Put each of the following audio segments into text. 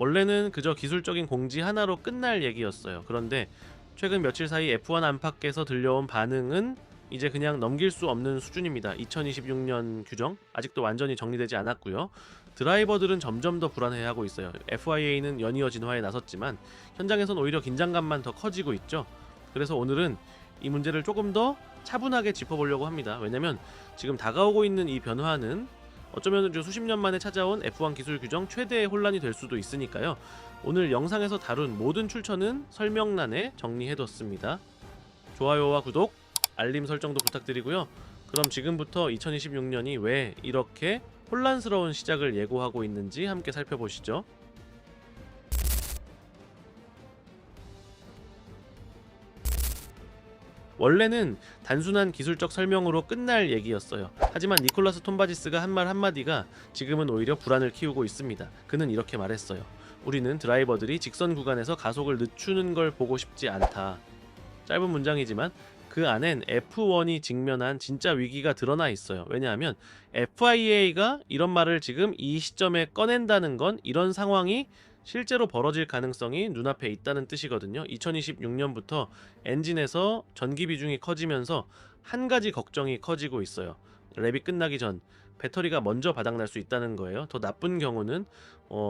원래는 그저 기술적인 공지 하나로 끝날 얘기였어요. 그런데 최근 며칠 사이 F1 안팎에서 들려온 반응은 이제 그냥 넘길 수 없는 수준입니다. 2026년 규정 아직도 완전히 정리되지 않았고요. 드라이버들은 점점 더 불안해하고 있어요. FIA는 연이어 진화에 나섰지만 현장에선 오히려 긴장감만 더 커지고 있죠. 그래서 오늘은 이 문제를 조금 더 차분하게 짚어보려고 합니다. 왜냐면 지금 다가오고 있는 이 변화는 어쩌면 수십 년 만에 찾아온 F1 기술 규정 최대의 혼란이 될 수도 있으니까요. 오늘 영상에서 다룬 모든 출처는 설명란에 정리해뒀습니다. 좋아요와 구독, 알림 설정도 부탁드리고요. 그럼 지금부터 2026년이 왜 이렇게 혼란스러운 시작을 예고하고 있는지 함께 살펴보시죠. 원래는 단순한 기술적 설명으로 끝날 얘기였어요. 하지만 니콜라스 톰바지스가 한 말 한마디가 지금은 오히려 불안을 키우고 있습니다. 그는 이렇게 말했어요. 우리는 드라이버들이 직선 구간에서 가속을 늦추는 걸 보고 싶지 않다. 짧은 문장이지만 그 안엔 F1이 직면한 진짜 위기가 드러나 있어요. 왜냐하면 FIA가 이런 말을 지금 이 시점에 꺼낸다는 건 이런 상황이 실제로 벌어질 가능성이 눈앞에 있다는 뜻이거든요. 2026년부터 엔진에서 전기 비중이 커지면서 한 가지 걱정이 커지고 있어요. 랩이 끝나기 전 배터리가 먼저 바닥날 수 있다는 거예요. 더 나쁜 경우는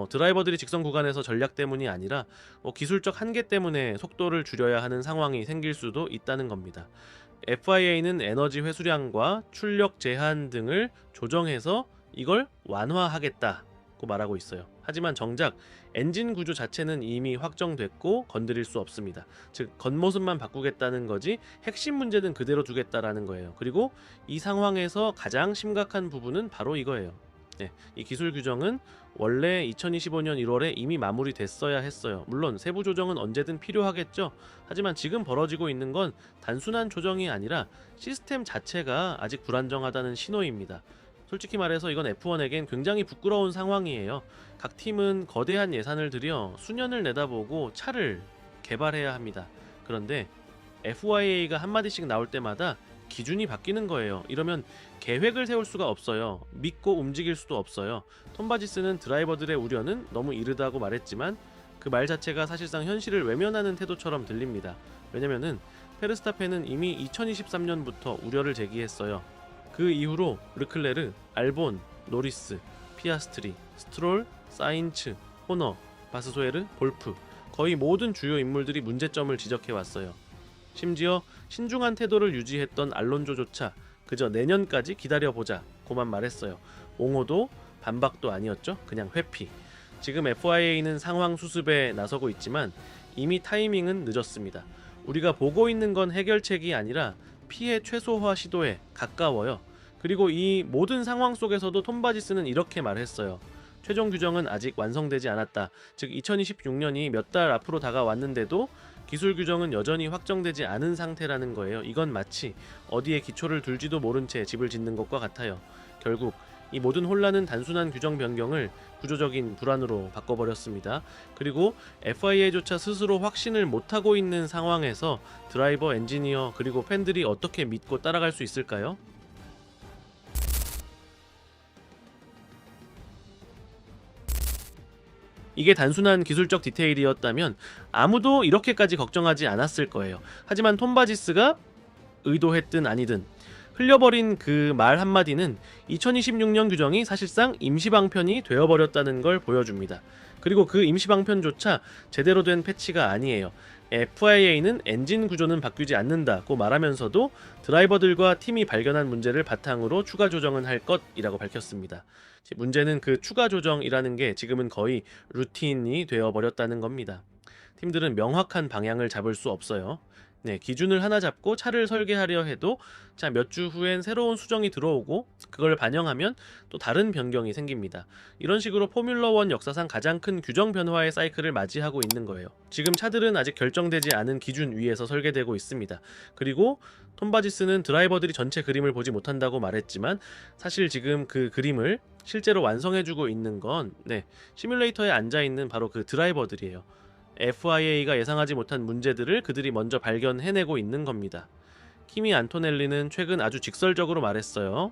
드라이버들이 직선 구간에서 전략 때문이 아니라 기술적 한계 때문에 속도를 줄여야 하는 상황이 생길 수도 있다는 겁니다. FIA는 에너지 회수량과 출력 제한 등을 조정해서 이걸 완화하겠다고 말하고 있어요. 하지만 정작 엔진 구조 자체는 이미 확정됐고 건드릴 수 없습니다. 즉 겉모습만 바꾸겠다는 거지 핵심 문제는 그대로 두겠다라는 거예요. 그리고 이 상황에서 가장 심각한 부분은 바로 이거예요. 이 기술 규정은 원래 2025년 1월에 이미 마무리됐어야 했어요. 물론 세부 조정은 언제든 필요하겠죠. 하지만 지금 벌어지고 있는 건 단순한 조정이 아니라 시스템 자체가 아직 불안정하다는 신호입니다. 솔직히 말해서 이건 F1에겐 굉장히 부끄러운 상황이에요. 각 팀은 거대한 예산을 들여 수년을 내다보고 차를 개발해야 합니다. 그런데 FIA가 한마디씩 나올 때마다 기준이 바뀌는 거예요. 이러면 계획을 세울 수가 없어요. 믿고 움직일 수도 없어요. 톰바지스는 드라이버들의 우려는 너무 이르다고 말했지만 그 말 자체가 사실상 현실을 외면하는 태도처럼 들립니다. 왜냐면은 페르스타펜은 이미 2023년부터 우려를 제기했어요. 그 이후로 르클레르, 알본, 노리스, 피아스트리, 스트롤, 사인츠, 호너, 바스소에르, 볼프 거의 모든 주요 인물들이 문제점을 지적해왔어요. 심지어 신중한 태도를 유지했던 알론조조차 그저 내년까지 기다려보자 고만 말했어요. 옹호도 반박도 아니었죠. 그냥 회피. 지금 FIA는 상황 수습에 나서고 있지만 이미 타이밍은 늦었습니다. 우리가 보고 있는 건 해결책이 아니라 피해 최소화 시도에 가까워요. 그리고 이 모든 상황 속에서도 톰바지스는 이렇게 말했어요. 최종 규정은 아직 완성되지 않았다. 즉 2026년이 몇 달 앞으로 다가왔는데도 기술 규정은 여전히 확정되지 않은 상태라는 거예요. 이건 마치 어디에 기초를 둘지도 모른 채 집을 짓는 것과 같아요. 결국 이 모든 혼란은 단순한 규정 변경을 구조적인 불안으로 바꿔버렸습니다. 그리고 FIA조차 스스로 확신을 못하고 있는 상황에서 드라이버, 엔지니어 그리고 팬들이 어떻게 믿고 따라갈 수 있을까요? 이게 단순한 기술적 디테일이었다면 아무도 이렇게까지 걱정하지 않았을 거예요. 하지만 톰바지스가 의도했든 아니든 흘려버린 그 말 한마디는 2026년 규정이 사실상 임시방편이 되어버렸다는 걸 보여줍니다. 그리고 그 임시방편조차 제대로 된 패치가 아니에요. FIA는 엔진 구조는 바뀌지 않는다고 말하면서도 드라이버들과 팀이 발견한 문제를 바탕으로 추가 조정은 할 것이라고 밝혔습니다. 문제는 그 추가 조정이라는 게 지금은 거의 루틴이 되어버렸다는 겁니다. 팀들은 명확한 방향을 잡을 수 없어요. 기준을 하나 잡고 차를 설계하려 해도 몇 주 후엔 새로운 수정이 들어오고 그걸 반영하면 또 다른 변경이 생깁니다. 이런 식으로 포뮬러1 역사상 가장 큰 규정 변화의 사이클을 맞이하고 있는 거예요. 지금 차들은 아직 결정되지 않은 기준 위에서 설계되고 있습니다. 그리고 톰바지스는 드라이버들이 전체 그림을 보지 못한다고 말했지만 사실 지금 그 그림을 실제로 완성해주고 있는 건 시뮬레이터에 앉아있는 바로 그 드라이버들이에요. FIA가 예상하지 못한 문제들을 그들이 먼저 발견해내고 있는 겁니다. 키미 안토넬리는 최근 아주 직설적으로 말했어요.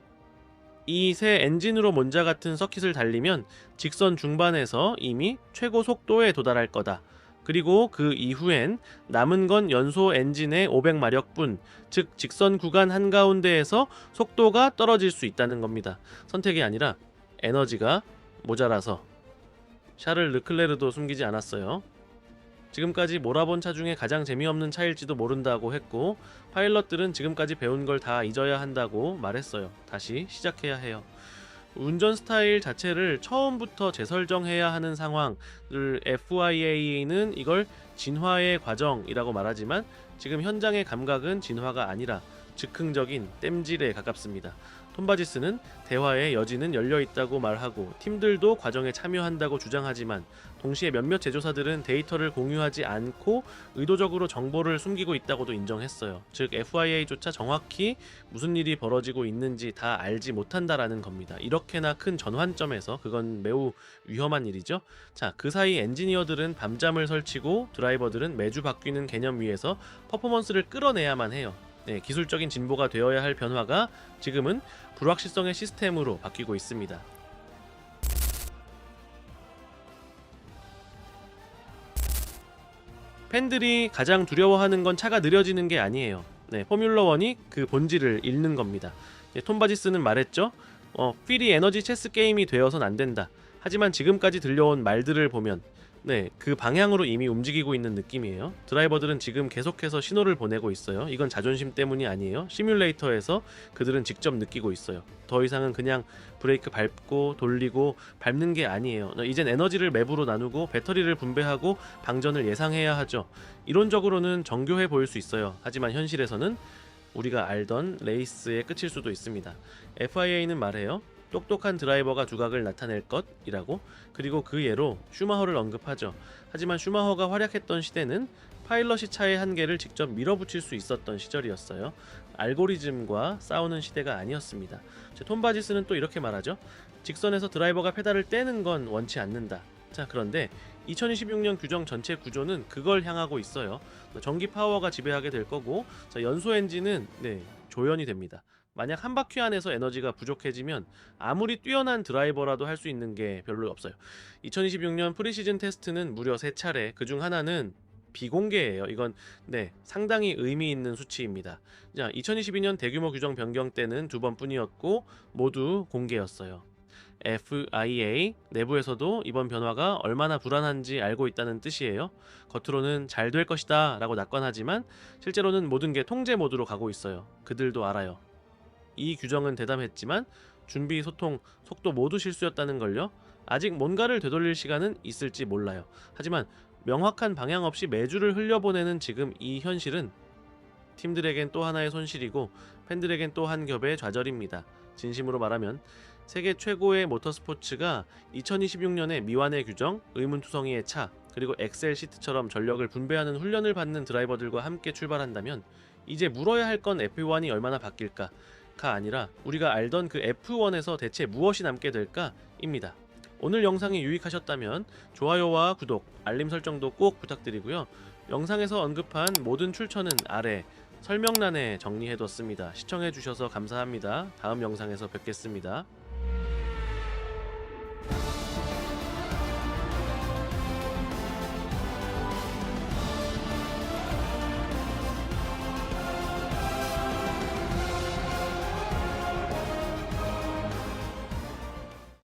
이 새 엔진으로 몬자 같은 서킷을 달리면 직선 중반에서 이미 최고 속도에 도달할 거다. 그리고 그 이후엔 남은 건 연소 엔진의 500마력뿐, 즉 직선 구간 한가운데에서 속도가 떨어질 수 있다는 겁니다. 선택이 아니라 에너지가 모자라서. 샤를 르클레르도 숨기지 않았어요. 지금까지 몰아본 차 중에 가장 재미없는 차일지도 모른다고 했고, 파일럿들은 지금까지 배운 걸 다 잊어야 한다고 말했어요. 다시 시작해야 해요. 운전 스타일 자체를 처음부터 재설정해야 하는 상황을 FIA는 이걸 진화의 과정이라고 말하지만 지금 현장의 감각은 진화가 아니라 즉흥적인 땜질에 가깝습니다. 톰바지스는 대화의 여지는 열려있다고 말하고 팀들도 과정에 참여한다고 주장하지만 동시에 몇몇 제조사들은 데이터를 공유하지 않고 의도적으로 정보를 숨기고 있다고도 인정했어요. 즉 FIA조차 정확히 무슨 일이 벌어지고 있는지 다 알지 못한다라는 겁니다. 이렇게나 큰 전환점에서 그건 매우 위험한 일이죠. 자, 그 사이 엔지니어들은 밤잠을 설치고 드라이버들은 매주 바뀌는 개념 위에서 퍼포먼스를 끌어내야만 해요. 네, 기술적인 진보가 되어야 할 변화가 지금은 불확실성의 시스템으로 바뀌고 있습니다. 팬들이 가장 두려워하는 건 차가 느려지는 게 아니에요. 네, 포뮬러1이 그 본질을 잃는 겁니다. 톰바지스는 말했죠. 필이 에너지 체스 게임이 되어선 안 된다. 하지만 지금까지 들려온 말들을 보면 그 방향으로 이미 움직이고 있는 느낌이에요. 드라이버들은 지금 계속해서 신호를 보내고 있어요. 이건 자존심 때문이 아니에요. 시뮬레이터에서 그들은 직접 느끼고 있어요. 더 이상은 그냥 브레이크 밟고 돌리고 밟는 게 아니에요. 이젠 에너지를 맵으로 나누고 배터리를 분배하고 방전을 예상해야 하죠. 이론적으로는 정교해 보일 수 있어요. 하지만 현실에서는 우리가 알던 레이스의 끝일 수도 있습니다. FIA는 말해요. 똑똑한 드라이버가 두각을 나타낼 것이라고. 그리고 그 예로 슈마허를 언급하죠. 하지만 슈마허가 활약했던 시대는 파일럿이 차의 한계를 직접 밀어붙일 수 있었던 시절이었어요. 알고리즘과 싸우는 시대가 아니었습니다. 톰바지스는 또 이렇게 말하죠. 직선에서 드라이버가 페달을 떼는 건 원치 않는다. 자, 그런데 2026년 규정 전체 구조는 그걸 향하고 있어요. 전기 파워가 지배하게 될 거고, 연소 엔진은 조연이 됩니다. 만약 한 바퀴 안에서 에너지가 부족해지면 아무리 뛰어난 드라이버라도 할 수 있는 게 별로 없어요. 2026년 프리시즌 테스트는 무려 3차례, 그중 하나는 비공개예요. 이건 상당히 의미 있는 수치입니다. 자, 2022년 대규모 규정 변경 때는 2번뿐이었고 모두 공개였어요. FIA 내부에서도 이번 변화가 얼마나 불안한지 알고 있다는 뜻이에요. 겉으로는 잘 될 것이다 라고 낙관하지만 실제로는 모든 게 통제 모드로 가고 있어요. 그들도 알아요. 이 규정은 대담했지만 준비, 소통, 속도 모두 실수였다는 걸요. 아직 뭔가를 되돌릴 시간은 있을지 몰라요. 하지만 명확한 방향 없이 매주를 흘려보내는 지금 이 현실은 팀들에겐 또 하나의 손실이고 팬들에겐 또 한 겹의 좌절입니다. 진심으로 말하면 세계 최고의 모터스포츠가 2026년에 미완의 규정, 의문투성이의 차, 그리고 엑셀 시트처럼 전력을 분배하는 훈련을 받는 드라이버들과 함께 출발한다면 이제 물어야 할 건 F1이 얼마나 바뀔까? 가 아니라 우리가 알던 그 F1에서 대체 무엇이 남게 될까? 입니다. 오늘 영상이 유익하셨다면 좋아요와 구독, 알림 설정도 꼭 부탁드리고요. 영상에서 언급한 모든 출처는 아래 설명란에 정리해뒀습니다. 시청해주셔서 감사합니다. 다음 영상에서 뵙겠습니다.